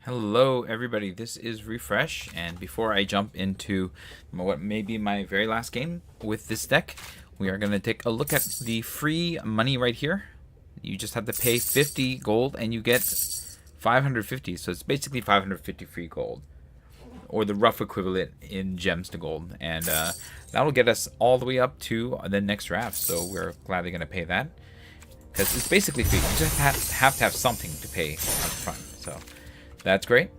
Hello everybody, this is Refresh, and before I jump into what may be my very last game with this deck, we are going to take a look at the free money right here. You just have to pay 50 gold and you get 550, so it's basically 550 free gold, or the rough equivalent in gems to gold, and that'll get us all the way up to the next draft, so we're gladly going to pay that, because it's basically free. You just have to have something to pay up front, so that's great.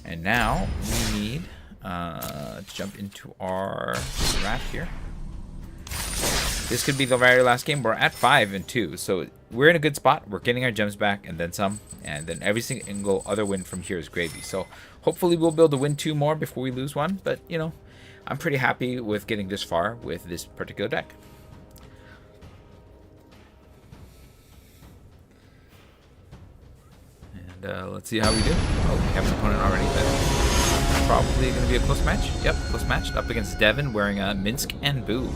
And now we need to jump into our draft here. This could be the very last game. We're at 5-2, so we're in a good spot. We're getting our gems back and then some, and then every single other win from here is gravy. So hopefully we'll be able to win 2 more before we lose 1, but you know, I'm pretty happy with getting this far with this particular deck. Let's see how we do. Oh, we have an opponent already. That's probably going to be a close match. Yep, close match. Up against Devin wearing a Minsk and Boo.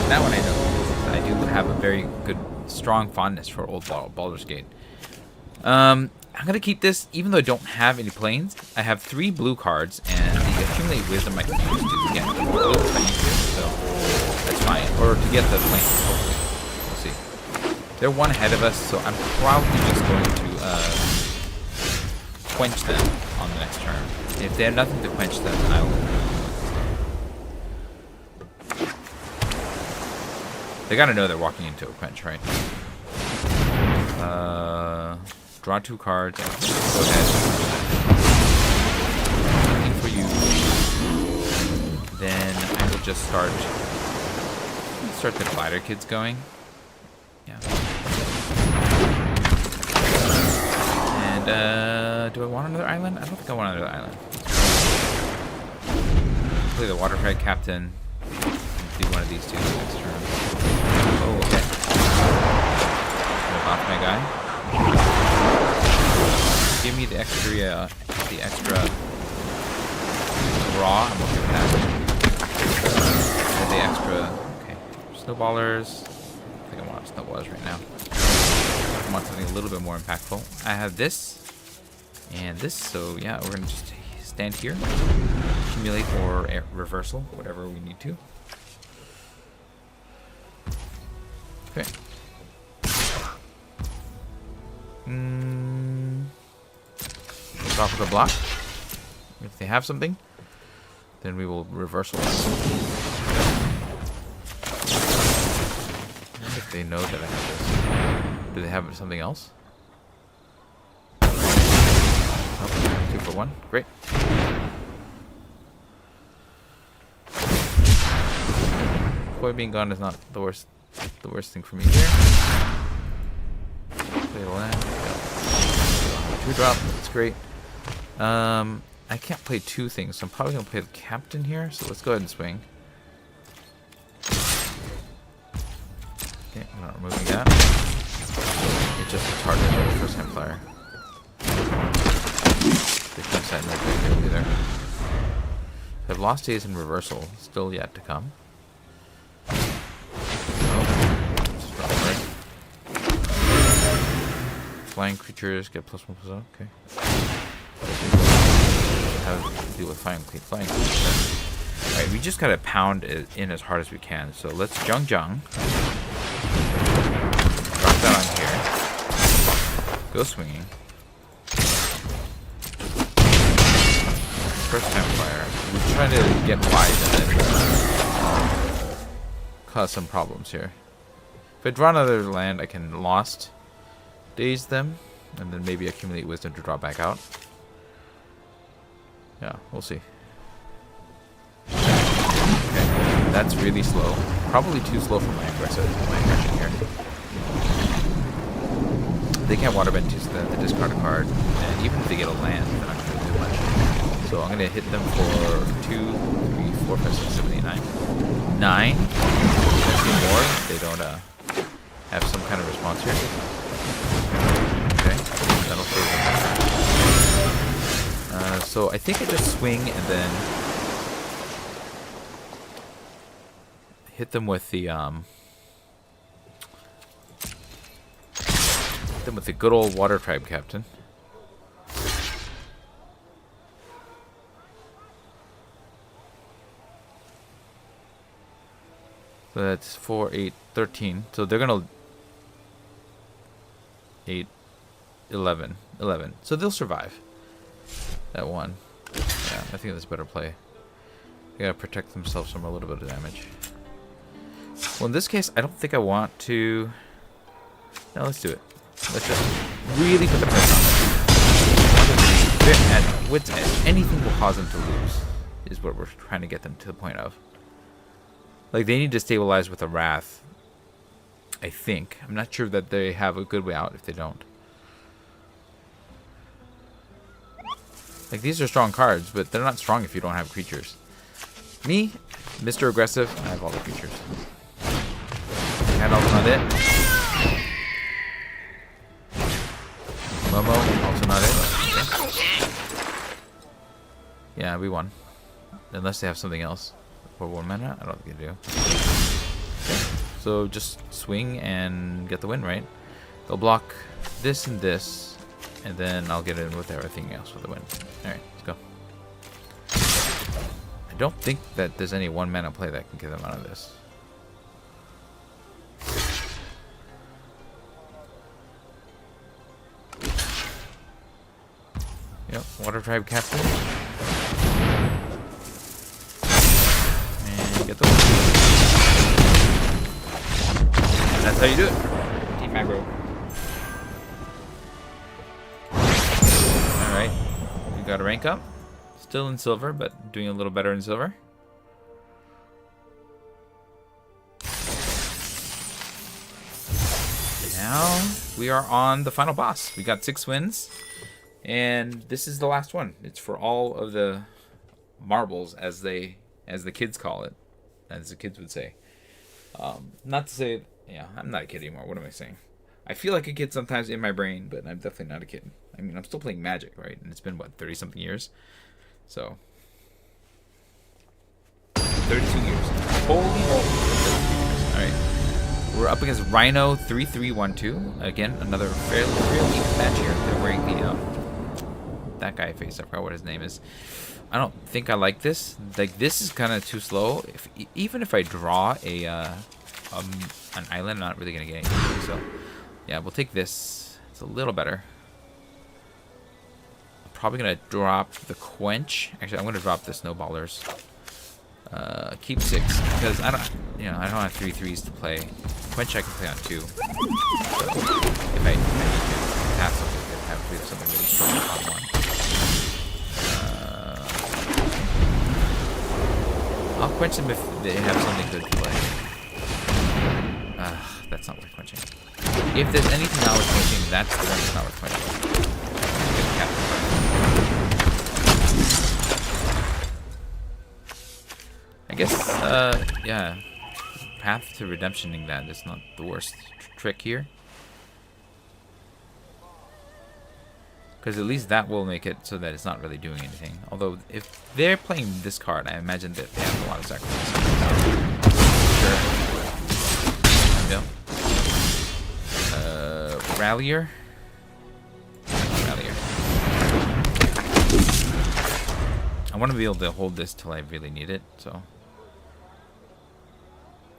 That one I know. I do have a very good, strong fondness for old Baldur's Gate. I'm going to keep this, even though I don't have any planes. I have 3 blue cards, and the Accumulate Wisdom I can use to get the blue if I need to, so that's fine. Or to get the planes, hopefully. We'll see. They're 1 ahead of us, so I'm probably just going to quench them on the next turn. If they have nothing to quench them, then I will. They gotta know they're walking into a quench, right? Draw 2 cards. Go ahead. Nothing for you. Then I will just start the glider kids going. Yeah. Do I want another island? I don't think I want another island. Play the Waterfrag Captain. Do one of these 2 next turn. Oh, okay. Move off my guy. Give me the extra draw. I'm okay with that. And the extra. Okay. Snowballers. I think I want snowballers right now. I want something a little bit more impactful. I have this and this, so yeah, we're gonna just stand here, accumulate or reversal, whatever we need to. Okay. Drop with a block. If they have something, then we will reversal. And if they know that I have this. Do they have something else? Oh, 2 for 1. Great. Koi being gone is not the worst thing for me here. Play the land. 2-drop. That's great. I can't play 2 things, so I'm probably gonna play the captain here. So let's go ahead and swing. Okay, I'm not removing that. It's just a target for the first time flyer. Defense side not very good either. So I've lost days in reversal, still yet to come. Flying creatures get +1/+0. Okay. How to deal with flying creatures. Alright, we just gotta pound it in as hard as we can. So let's Jung. Drop that on here. Go swinging. First time fire. We're trying to get wide and then cause some problems here. If I draw another land, I can Lost Daze them, and then maybe Accumulate Wisdom to draw back out. Yeah, we'll see. Okay, that's really slow. Probably too slow for my aggression here. They can't waterbend too, so they have to discard a card. And even if they get a land, they're not going to do much. So I'm going to hit them for 2, 3, 4, 5, 6, 7, 8, 9. 9. Potentially more if they don't have some kind of response here. Okay, that'll save them. So I think I just swing and then hit them with the good old water tribe captain. So that's 4, 8, 13. So they're gonna 8, 11, 11. So they'll survive that one. Yeah, I think that's a better play. They gotta protect themselves from a little bit of damage. Well, in this case, I don't think I want to. No, let's do it. Let's just really put the pressure on them. They're at wit's end. Anything will cause them to lose is what we're trying to get them to the point of. Like, they need to stabilize with a Wrath, I think. I'm not sure that they have a good way out if they don't. Like, these are strong cards, but they're not strong if you don't have creatures. Me, Mr. Aggressive, I have all the creatures. Gandalf's not it. Momo, also not it. Okay. Yeah, we won. Unless they have something else. For 1 mana? I don't think they do. Okay. So just swing and get the win, right? They'll block this and this, and then I'll get in with everything else for the win. Alright, let's go. I don't think that there's any 1 mana play that can get them out of this. Yep, Water Tribe Captain. And get the win. And that's how you do it. Team Aggro. Alright, we got a rank up. Still in silver, but doing a little better in silver. Now we are on the final boss. We got 6 wins, and this is the last one. It's for all of the marbles, as the kids call it, as the kids would say. Not to say, yeah, I'm not a kid anymore. What am I saying? I feel like a kid sometimes in my brain, but I'm definitely not a kid. I mean, I'm still playing Magic, right? And it's been, what, 30-something years? So, 32 years. Holy moly. Alright. We're up against Rhino 3312. Again, another fairly even match here. They're wearing the, that guy face. I forgot what his name is. I don't think I like this. Like, this is kind of too slow. Even if I draw an island, I'm not really going to get anything. So, yeah, we'll take this. It's a little better. Probably gonna drop the Quench. Actually, I'm gonna drop the Snowballers. Keep 6 because I don't have 3 3s to play. Quench I can play on 2. So if I need to have something, I have to do something really strong on 1. I'll quench them if they have something good to play. That's not worth quenching. If there's anything not worth quenching, that's the one that's not worth quenching. I guess, yeah, path to redemptioning that is not the worst trick here. Because at least that will make it so that it's not really doing anything. Although, if they're playing this card, I imagine that they have a lot of sacrifice. Sure. Rallier. I want to be able to hold this till I really need it, so.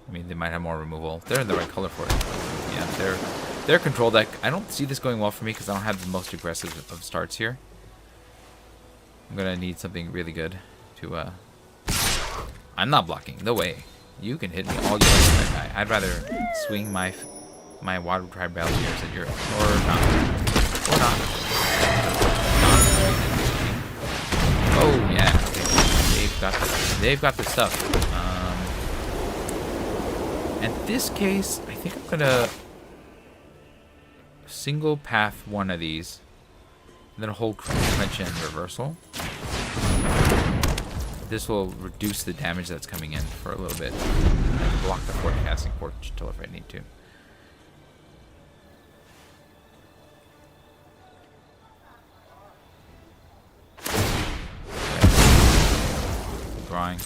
I mean, they might have more removal. They're in the right color for it. Yeah, their control deck. I don't see this going well for me because I don't have the most aggressive of starts here. I'm going to need something really good to, I'm not blocking. No way. You can hit me all you like with that guy. I'd rather swing my Water Tribe Valkyries at Europe. Or not. Or not. Oh, yeah. They've got the stuff. In this case, I think I'm going to single path one of these. And then hold Quench in reversal. This will reduce the damage that's coming in for a little bit. I can block the forecasting porch till if I need to. Drawing.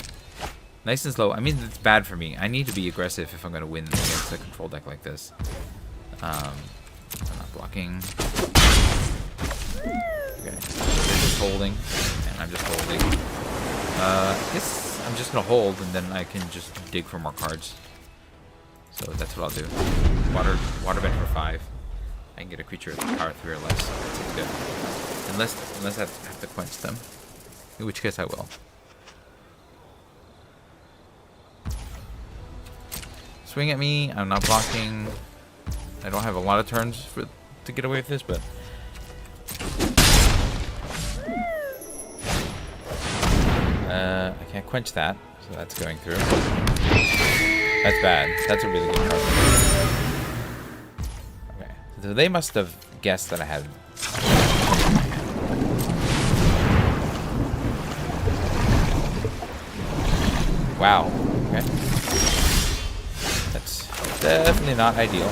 Nice and slow. I mean, it's bad for me. I need to be aggressive if I'm going to win against a control deck like this. I'm not blocking. Okay. They're just holding, and I'm just holding. I guess I'm just going to hold, and then I can just dig for more cards. So that's what I'll do. Water bend for 5. I can get a creature with power 3 or less. So that seems good. Unless I have to quench them. In which case I will. Swing at me. I'm not blocking. I don't have a lot of turns to get away with this, but... I can't quench that, so that's going through. That's bad. That's a really good card. Okay. So they must have guessed that I had... Wow. Okay. That's definitely not ideal.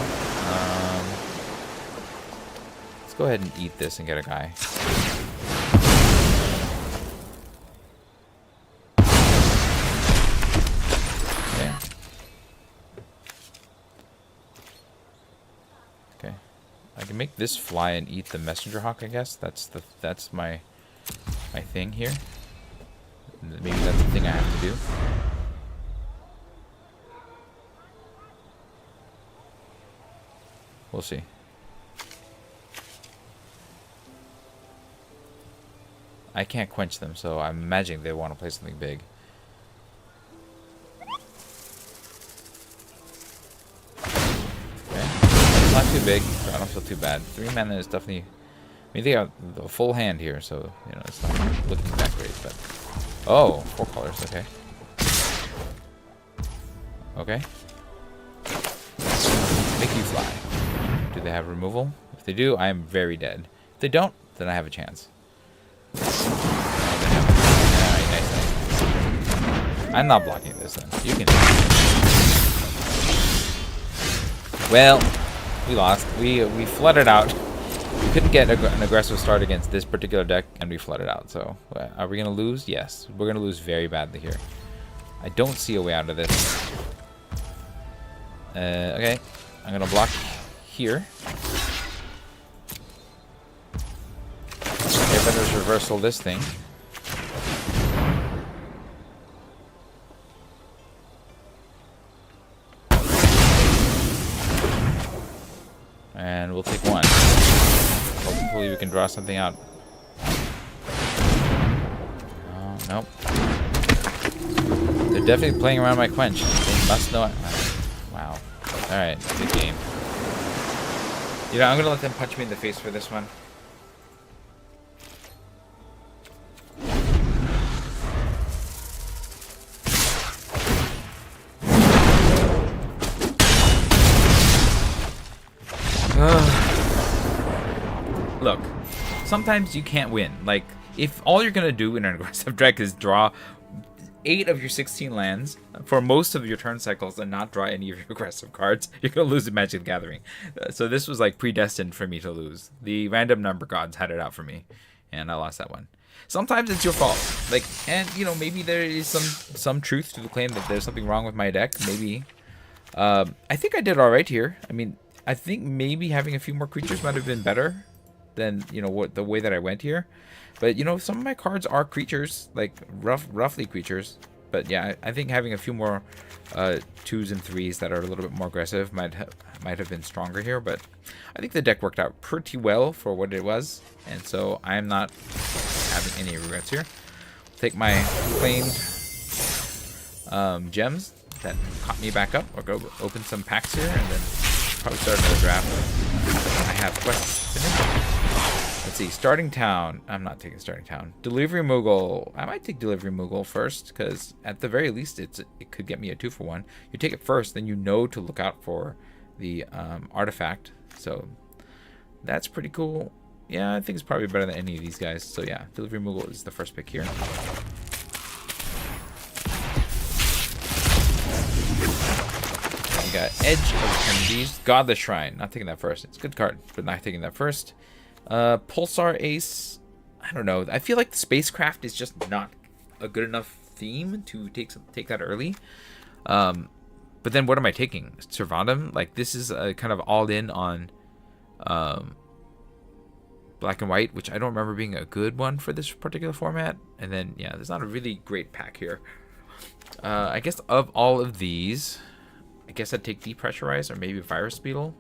Let's go ahead and eat this and get a guy. Okay. Okay. I can make this fly and eat the messenger hawk, I guess. That's my thing here. Maybe that's the thing I have to do. We'll see. I can't quench them, so I'm imagining they want to play something big. Okay. It's not too big, so I don't feel too bad. 3 mana is definitely... I mean, they got the full hand here, so, you know, it's not looking that great, but... Oh, 4 colors, okay. Okay. Make you fly. Do they have removal? If they do, I am very dead. If they don't, then I have a chance. Alright, nice. I'm not blocking this then. You can. Well, we lost. We flooded out. We couldn't get an aggressive start against this particular deck, and we flooded out. So, are we gonna lose? Yes, we're gonna lose very badly here. I don't see a way out of this. Okay, I'm gonna block here. Airbender's reversal this thing. And we'll take 1. Hopefully we can draw something out. Oh, nope. They're definitely playing around my quench. They must know it. Wow. Alright, good game. You know, I'm gonna let them punch me in the face for this one. Look, sometimes you can't win. Like, if all you're gonna do in an aggressive deck is draw 8 of your 16 lands for most of your turn cycles and not draw any of your aggressive cards, you're gonna lose the Magic the Gathering. So this was like predestined for me to lose. The random number gods had it out for me, and I lost that one. Sometimes it's your fault. Like, and you know, maybe there is some truth to the claim that there's something wrong with my deck. Maybe. I think I did all right here. I mean, I think maybe having a few more creatures might have been better than, you know, what the way that I went here. But, you know, some of my cards are creatures, like roughly creatures. But yeah, I think having a few more 2s and 3s that are a little bit more aggressive might have been stronger here. But I think the deck worked out pretty well for what it was, and so I'm not having any regrets here. Take my claimed gems that caught me back up. I'll go open some packs here, and then probably start another draft. I have quests finished. Let's see, starting town. I'm not taking starting town. Delivery Moogle. I might take Delivery Moogle first, because at the very least, it could get me a 2-for-1. You take it first, then you know to look out for the artifact. So that's pretty cool. Yeah, I think it's probably better than any of these guys. So yeah, Delivery Moogle is the first pick here. We got Edge of Eternities. Godless Shrine. Not taking that first. It's a good card, but not taking that first. Pulsar Ace. I don't know. I feel like the spacecraft is just not a good enough theme to take that early. But then what am I taking? Servandum? Like, this is kind of all in on black and white, which I don't remember being a good one for this particular format. And then, yeah, there's not a really great pack here. I guess of all of these, I guess I'd take Depressurize or maybe Virus Beetle.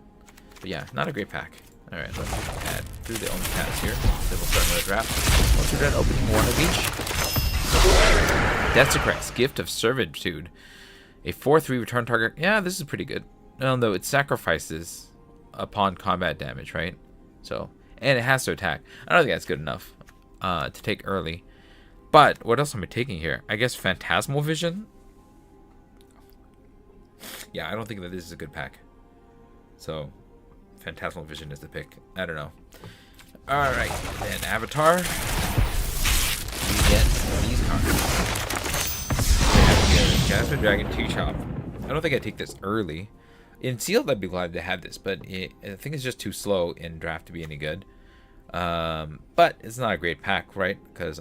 But yeah, not a great pack. Alright, let's add through the only paths here. Then we'll start another draft. Once we're done opening one of each. Desecrax, Gift of Servitude. A 4/3 return target. Yeah, this is pretty good. Well, no, it sacrifices upon combat damage, right? So, and it has to attack. I don't think that's good enough to take early. But what else am I taking here? I guess Phantasmal Vision. Yeah, I don't think that this is a good pack. So, Phantasmal Vision is the pick. I don't know. Alright, then Avatar. We get these cards. We have here Jasmine Dragon 2 Chop. I don't think I take this early. In Sealed, I'd be glad to have this, but I think it's just too slow in Draft to be any good. But it's not a great pack, right? Because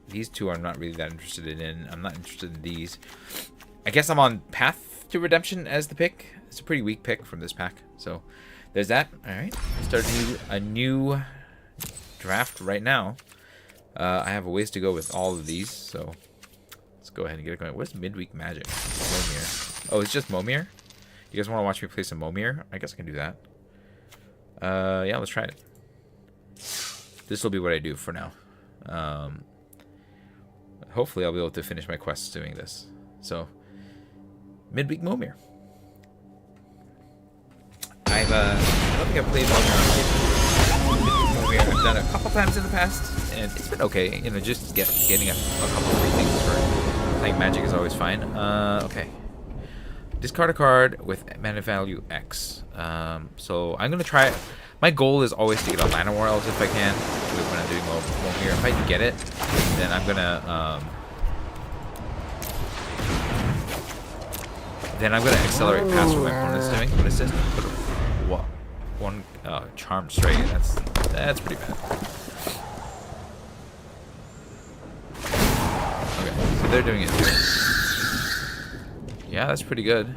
these two I'm not really that interested in. I'm not interested in these. I guess I'm on Path to Redemption as the pick. It's a pretty weak pick from this pack. So there's that. Alright. Start a new draft right now. I have a ways to go with all of these, so let's go ahead and get it going. What's Midweek Magic? Momir. Oh, it's just Momir? You guys want to watch me play some Momir? I guess I can do that. Yeah, let's try it. This will be what I do for now. Hopefully I'll be able to finish my quests doing this. So, Midweek Momir. I don't think I've played Momir. I've done it a couple times in the past, and it's been okay. You know, just getting a couple of free things for playing Magic is always fine. Okay. Discard a card with mana value X. So I'm gonna try it. My goal is always to get a Llanowar Elves if I can when I'm doing Momir. If I can get it, then I'm gonna accelerate past what my opponent's doing. What is this? What? One Charm Stray. That's pretty bad. Okay, so they're doing it too. Yeah, that's pretty good.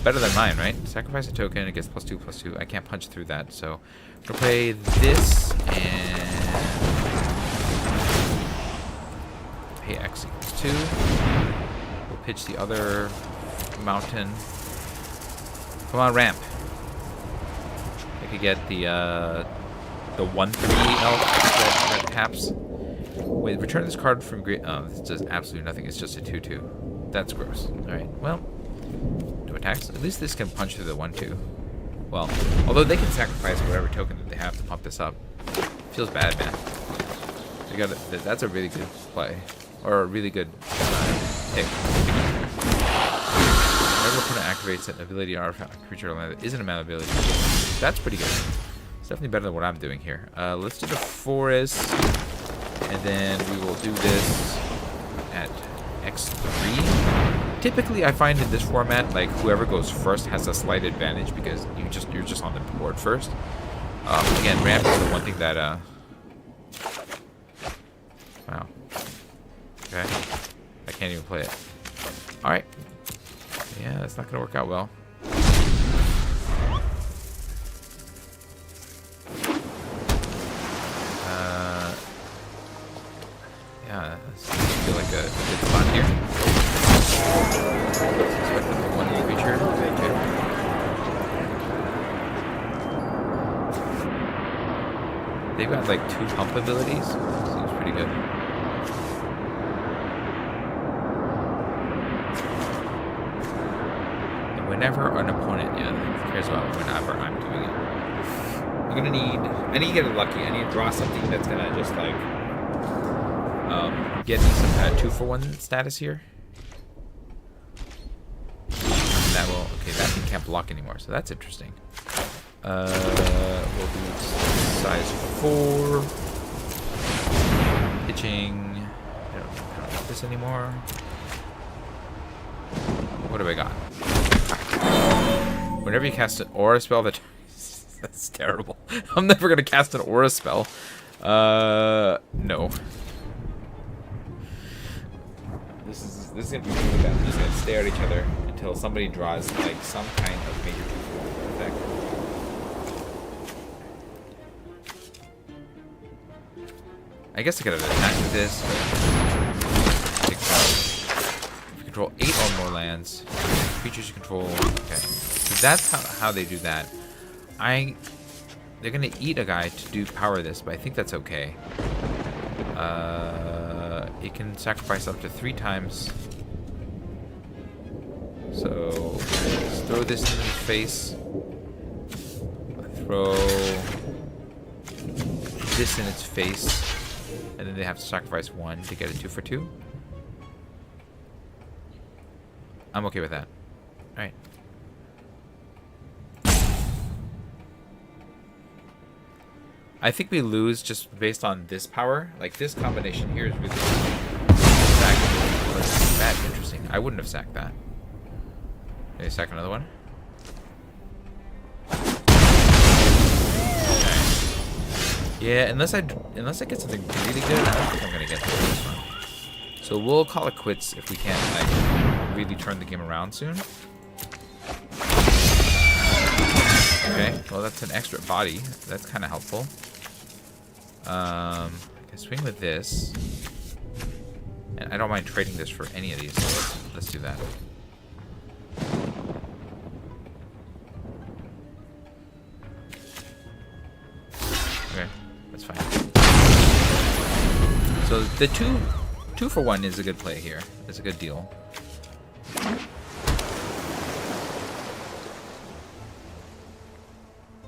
Better than mine, right? Sacrifice a token, it gets +2/+2. I can't punch through that, so I'm gonna play this and pay X = 2. We'll pitch the other mountain. Come on, ramp. I could get the 1/3 elf that taps. Wait, return this card from great. Oh, this does absolutely nothing. It's just a 2/2. That's gross. Alright, well. No attacks. At least this can punch through the 1/2. Well, although they can sacrifice whatever token that they have to pump this up. Feels bad, man. They got it. That's a really good play. Or a really good pick. Whenever opponent activates an ability artifact creature that isn't a mana ability. That's pretty good. It's definitely better than what I'm doing here. Let's do the forest. And then we will do this at X3. Typically, I find in this format, like whoever goes first has a slight advantage because you're just on the board first. Again, ramp is the one thing that wow. Okay, I can't even play it. All right. Yeah, that's not gonna work out well. Yeah, I feel like a good spot here. Expect them to 1 creature. They've got like 2 pump abilities. Seems pretty good. And whenever an opponent, yeah, who cares about whenever I'm doing it. I need to get lucky. I need to draw something that's gonna just like get me some 2-for-1 status here. That will, okay, that thing can't block anymore, so that's interesting. We'll do size 4. Pitching. I don't want this anymore. What have I got? Whenever you cast an aura spell that that's terrible. I'm never gonna cast an aura spell. No. This is gonna be really bad. We're just gonna stare at each other until somebody draws like some kind of major effect. I guess I could have attacked with this. But if we control 8 or more lands, creatures you control. Okay. So that's how they do that. They're gonna eat a guy to do power this, but I think that's okay. It can sacrifice up to 3 times. So let's throw this in his face. Throw this in its face. And then they have to sacrifice 1 to get a 2 for 2. I'm okay with that. Alright. I think we lose just based on this power. Like, this combination here is really sacked. That's interesting. I wouldn't have sacked that. Maybe sack another one. Okay. Yeah, unless I get something really good, I don't think I'm gonna get this one. So we'll call it quits if we can't like really turn the game around soon. Okay, well that's an extra body. That's kind of helpful. I can swing with this, and I don't mind trading this for any of these. So let's do that. Okay, that's fine. So the two for 1 is a good play here. It's a good deal.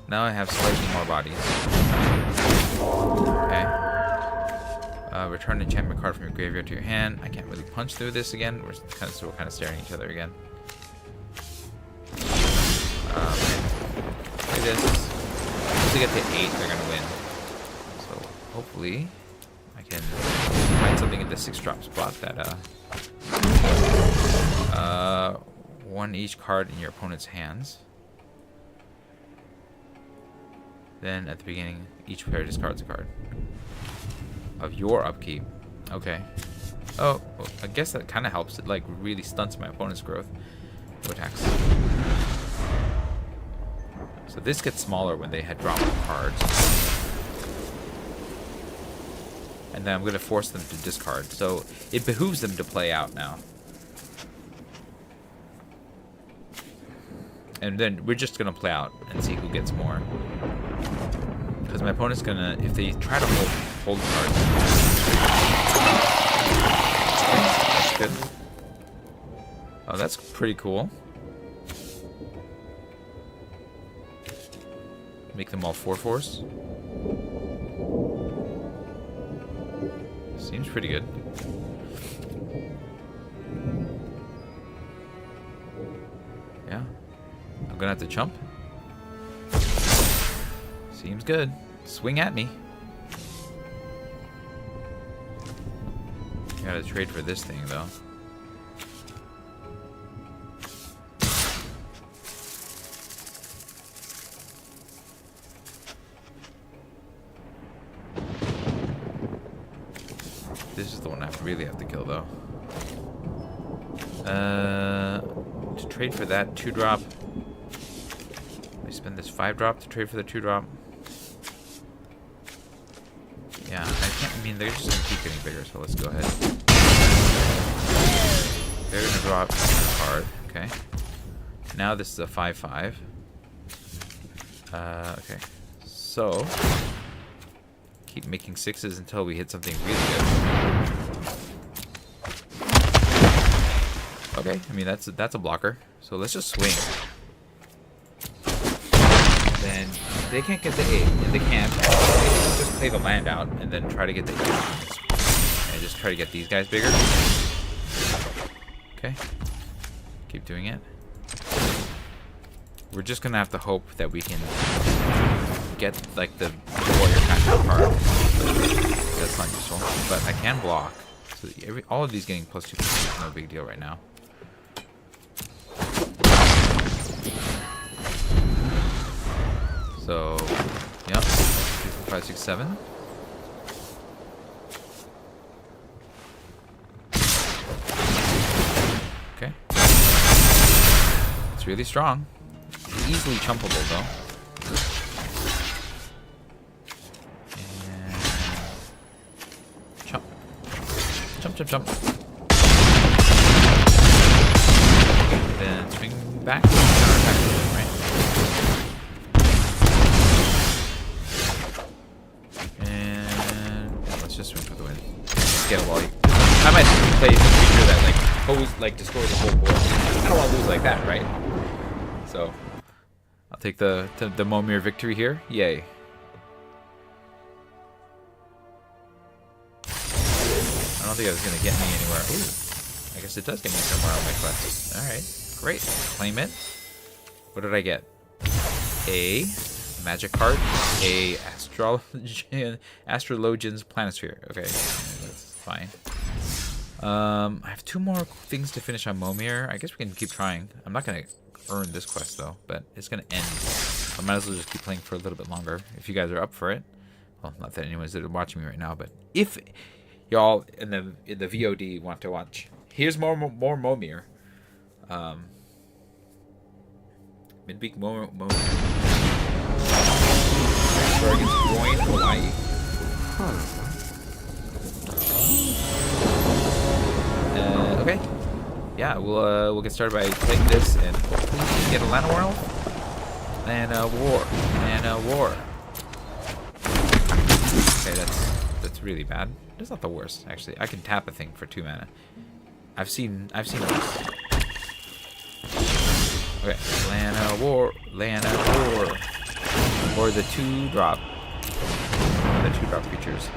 Now I have slightly more bodies. Okay. Return an enchantment card from your graveyard to your hand. I can't really punch through this again. We're still kind of staring at each other again. Look at this. Once they get to 8, they're gonna win. So hopefully I can find something in the 6-drop spot that 1 each card in your opponent's hands. Then at the beginning, each player discards a card of your upkeep. Okay. Oh, well, I guess that kind of helps. It like really stunts my opponent's growth. No attacks. So this gets smaller when they had dropped cards. And then I'm going to force them to discard. So it behooves them to play out now. And then we're just going to play out and see who gets more. Because my opponent's going to, if they try to hold cards. That's good. Oh, that's pretty cool. Make them all 4/4s. Seems pretty good. Yeah. I'm gonna have to chump. Seems good. Swing at me. Gotta trade for this thing though. This is the one I really have to kill, though. To trade for that 2-drop. I spend this 5-drop to trade for the 2-drop. Yeah, I can't. I mean, they're just gonna keep getting bigger, so let's go ahead. They're gonna drop a card. Okay. Now this is a 5/5. Okay. So. Keep making 6s until we hit something really good. Okay, I mean that's a blocker. So let's just swing. Then they can't get the 8, and they can't. They can just play the land out and then try to get the 8. And just try to get these guys bigger. Okay. Keep doing it. We're just gonna have to hope that we can get like the warrior kind of card. That's not useful, but I can block. So all of these getting +2 is no big deal right now. So, yep, 3, 4, 5, 6, 7. Okay, it's really strong. Easily chumpable though. Jump. Then swing back. Counterattack the win, right? And yeah, let's just swing for the win. Get a volley. I might play a creature that always destroys the whole board. I don't want to lose like that, right? So I'll take the Momir victory here. Yay. I don't think that's going to get me anywhere. Ooh, I guess it does get me somewhere on my quest. Alright, great. Claim it. What did I get? A magic card. A Astrologian's Planisphere. Okay, that's fine. I have 2 more things to finish on Momir. I guess we can keep trying. I'm not going to earn this quest, though, but it's going to end. I might as well just keep playing for a little bit longer, if you guys are up for it. Well, not that anyone's watching me right now, but if y'all in the VOD want to watch, here's more Momir. Midweek Momir. Against Groin, Hawaii. Okay. Yeah, we'll get started by playing this and hopefully get a Lana World and war and war. Okay, that's really bad. That's not the worst, actually. I can tap a thing for 2 mana. I've seen worse. Okay, Lana War, or the 2-drop creatures.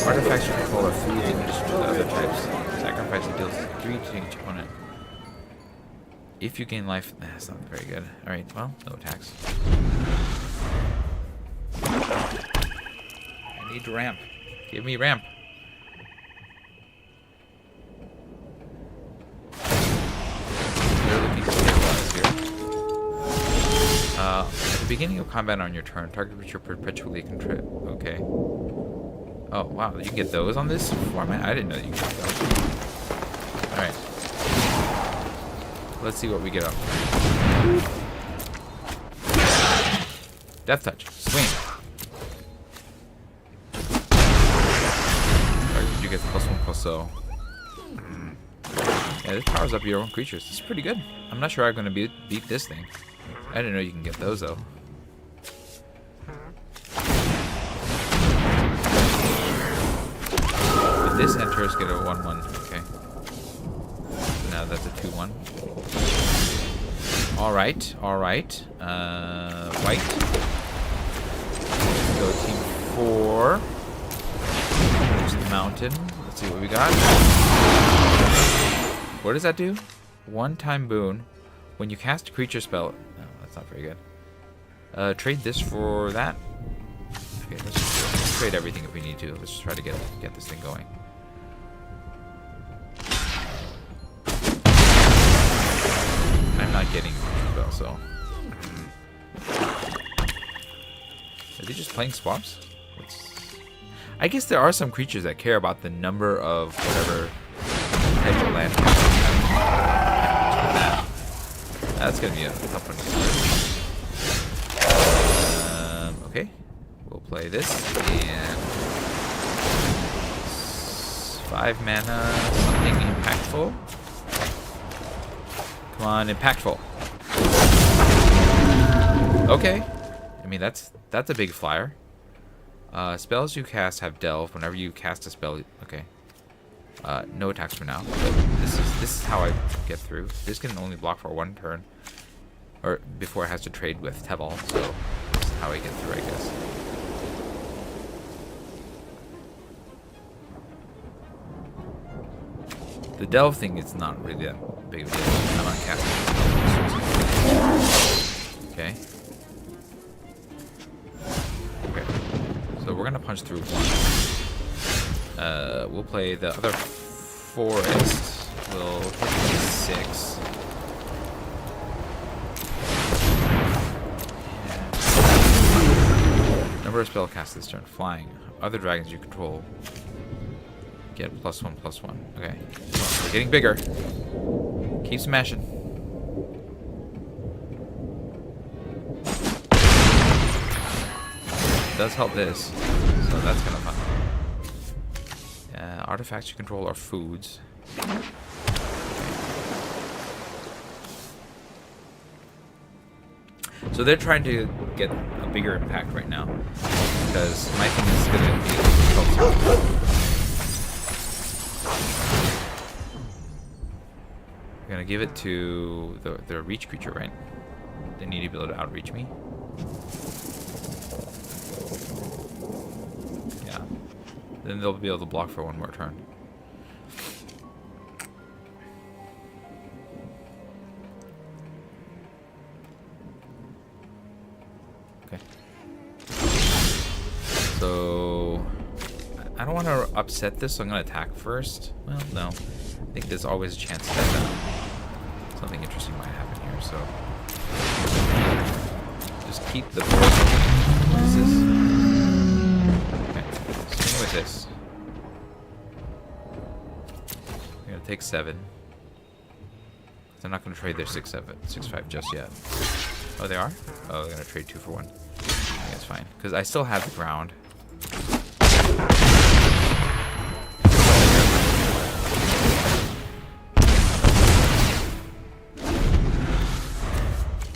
Artifacts you control are 3 damage to the other types. Sacrifice it deals 3 to each opponent. If you gain life, that's not very good. Alright, well, no attacks. I need ramp. Give me ramp. They're looking to stabilize here. At the beginning of combat on your turn, target creature perpetually can trip. Okay. Oh, wow. You can get those on this format? I didn't know you could get those. Alright. Let's see what we get up. Death Touch. Swing. Alright, you get the +1/+0. Yeah, this powers up your own creatures. This is pretty good. I'm not sure I'm going to beat this thing. I didn't know you can get those, though. If this enters, get a 1/1. Okay. Now that's a 2/1. Alright, alright. White. Go team 4. There's the mountain. Let's see what we got. What does that do? 1-time boon. When you cast a creature spell... No, that's not very good. Trade this for that. Okay, let's trade everything if we need to. Let's just try to get this thing going. I'm not getting spell, so... Are they just playing swaps? I guess there are some creatures that care about the number of whatever type of land. That's gonna be a tough one. Okay, we'll play this and 5 mana, something impactful. Come on, impactful. Okay, I mean that's a big flyer. Spells you cast have delve. Whenever you cast a spell, okay. No attacks for now. This is how I get through. This can only block for 1 turn, or before it has to trade with Teval. So this is how I get through, I guess. The delve thing is not really that big of a deal. I'm not casting. Okay. Okay. So we're gonna punch through 1. We'll play the other forest. We'll hit 6. Number of spell cast this turn. Flying. Other dragons you control get +1/+1. Okay. We're getting bigger. Keep smashing. It does help this, so that's kind of fun. Artifacts you control are foods. So they're trying to get a bigger impact right now. Because my thing is going to be difficult. I'm going to give it to the reach creature, right? They need to be able to outreach me. Yeah. Then they'll be able to block for one more turn. Okay. So I don't want to upset this, so I'm going to attack first. Well, no. I think there's always a chance that something interesting might happen here, so just keep the board. What is this? Okay, swing with this. I'm gonna take 7. I'm not gonna trade their 6-5 just yet. Oh, they are? Oh, they're gonna trade 2 for 1. I think that's fine, because I still have the ground.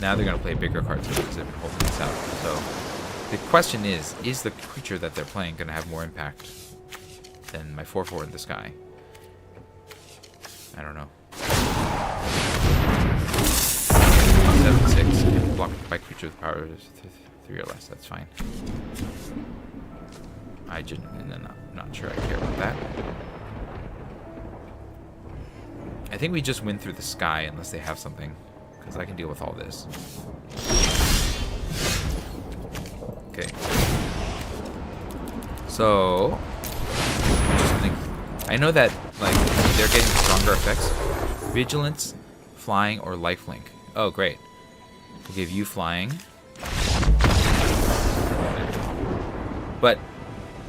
Now they're going to play bigger cards because they've been holding this out. So the question is the creature that they're playing going to have more impact than my 4/4 in the sky? I don't know. 7/6. Can block by creature with power 3 or less. That's fine. I genuinely not sure I care about that. I think we just win through the sky unless they have something. Because I can deal with all this. Okay. So I know that like they're getting stronger effects. Vigilance, flying, or lifelink. Oh, great. We'll give you flying. But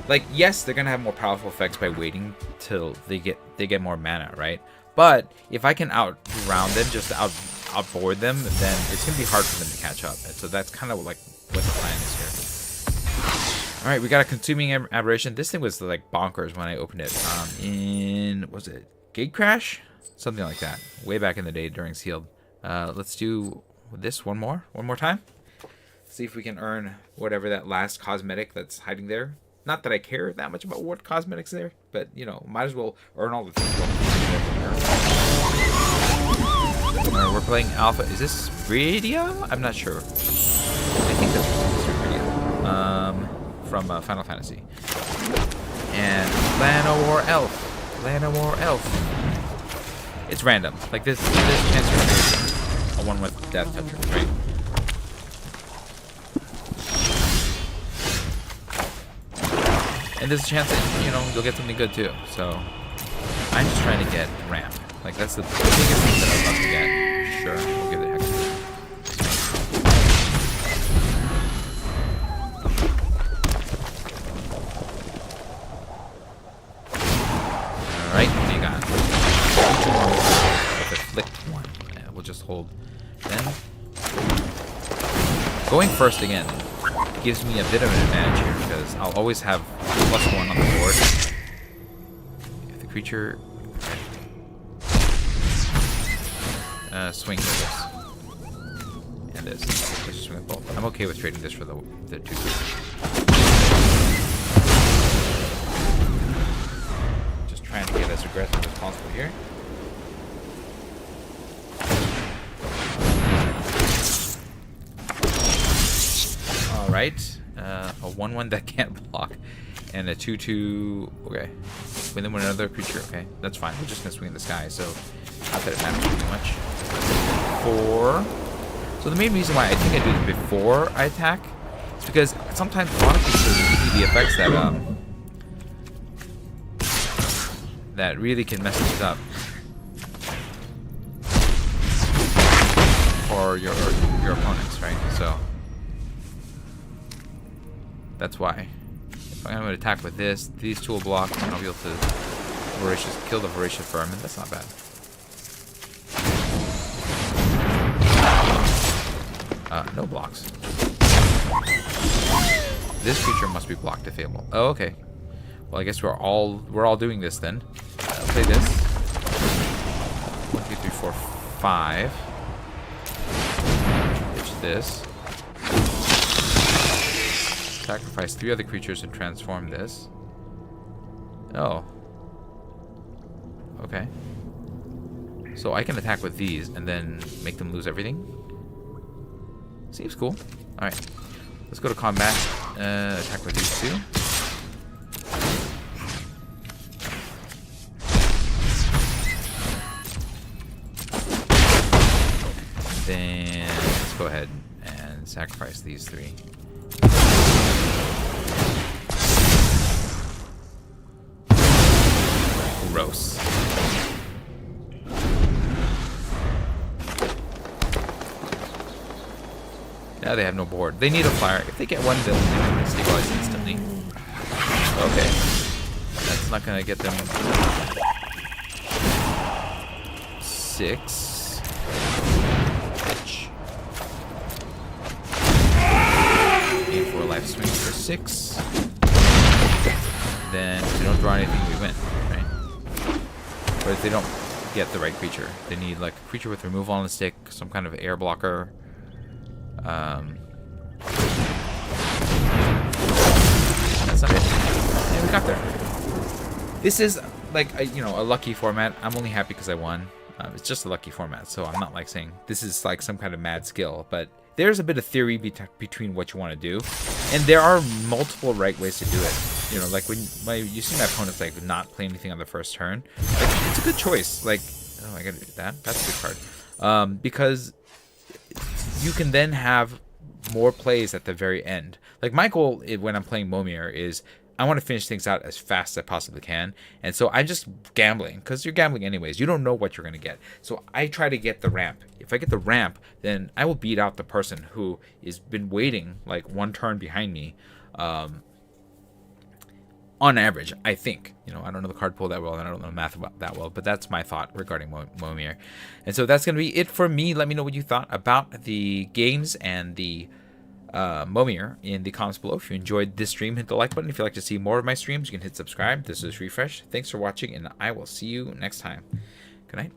like, yes, they're gonna have more powerful effects by waiting till they get more mana, right? But if I can outround them, just outboard them, then it's gonna be hard for them to catch up. And so that's kind of like what the plan is here. All right, we got a consuming aberration. This thing was like bonkers when I opened it. Was it Gate Crash? Something like that. Way back in the day during Sealed. Let's do this one more time. See if we can earn whatever that last cosmetic that's hiding there. Not that I care that much about what cosmetics there, but you know, might as well earn all the things. We're playing Alpha. Is this Rydia? I'm not sure. I think that's Rydia. From Final Fantasy. And Llanowar Elf. Llanowar Elf. It's random. Like this chance to a one with Death Toucher, right? And there's a chance that, you know, you'll get something good too. So I'm just trying to get ramp. Like that's the biggest thing that I'd love to get. Sure, we'll give it a hex. Alright, what do you got? With a flicked one. Yeah, we'll just hold. Then going first again gives me a bit of an advantage here because I'll always have +1 on the board. If the creature swing with this and this, let's just swing with both. I'm okay with trading this for the 2. Just trying to get as aggressive as possible here. All right, a 1/1 that can't block. And a 2/2, okay. Win them with another creature, okay. That's fine. We're just gonna swing in the sky, so not that it matters too much. 4. So the main reason why I think I do it before I attack is because sometimes a lot of creatures need the effects that really can mess things up. For your opponents, right? So that's why. If I'm going to attack with this, these 2 will block, and I'll be able to kill the voracious vermin. That's not bad. No blocks. This creature must be blocked if able. Oh, okay. Well, I guess we're all doing this then. I'll play this. 1, 2, 3, 4, 5. Pitch this. sacrifice 3 other creatures and transform this. Oh. Okay. So I can attack with these and then make them lose everything. Seems cool. Alright. Let's go to combat. Attack with these 2. Then let's go ahead and sacrifice these 3. Gross. Now they have no board. They need a flyer. If they get one, they'll stabilize instantly. Okay. That's not gonna get them 6. Pitch. Aim for a life swing for 6. Then if they don't draw anything, we win, right? But if they don't get the right creature, they need like a creature with removal on the stick, some kind of air blocker. That's not it. Yeah, we got there. This is like a, you know, a lucky format. I'm only happy because I won. It's just a lucky format, so I'm not like saying this is like some kind of mad skill, but there's a bit of theory between what you want to do, and there are multiple right ways to do it. You know, like when you see my opponents like not play anything on the first turn, like, it's a good choice. Like, oh, I gotta do that. That's a good card, because you can then have more plays at the very end. Like my goal when I'm playing Momir is I want to finish things out as fast as I possibly can. And so I'm just gambling, because you're gambling anyways. You don't know what you're going to get. So I try to get the ramp. If I get the ramp, then I will beat out the person who has been waiting like 1 turn behind me. On average, I think. You know, I don't know the card pool that well, and I don't know math about that well, but that's my thought regarding Momir. And so that's going to be it for me. Let me know what you thought about the games and the Momir in the comments below. If you enjoyed this stream, hit the like button. If you'd like to see more of my streams, you can hit subscribe. This is Refresh. Thanks for watching, and I will see you next time. Good night.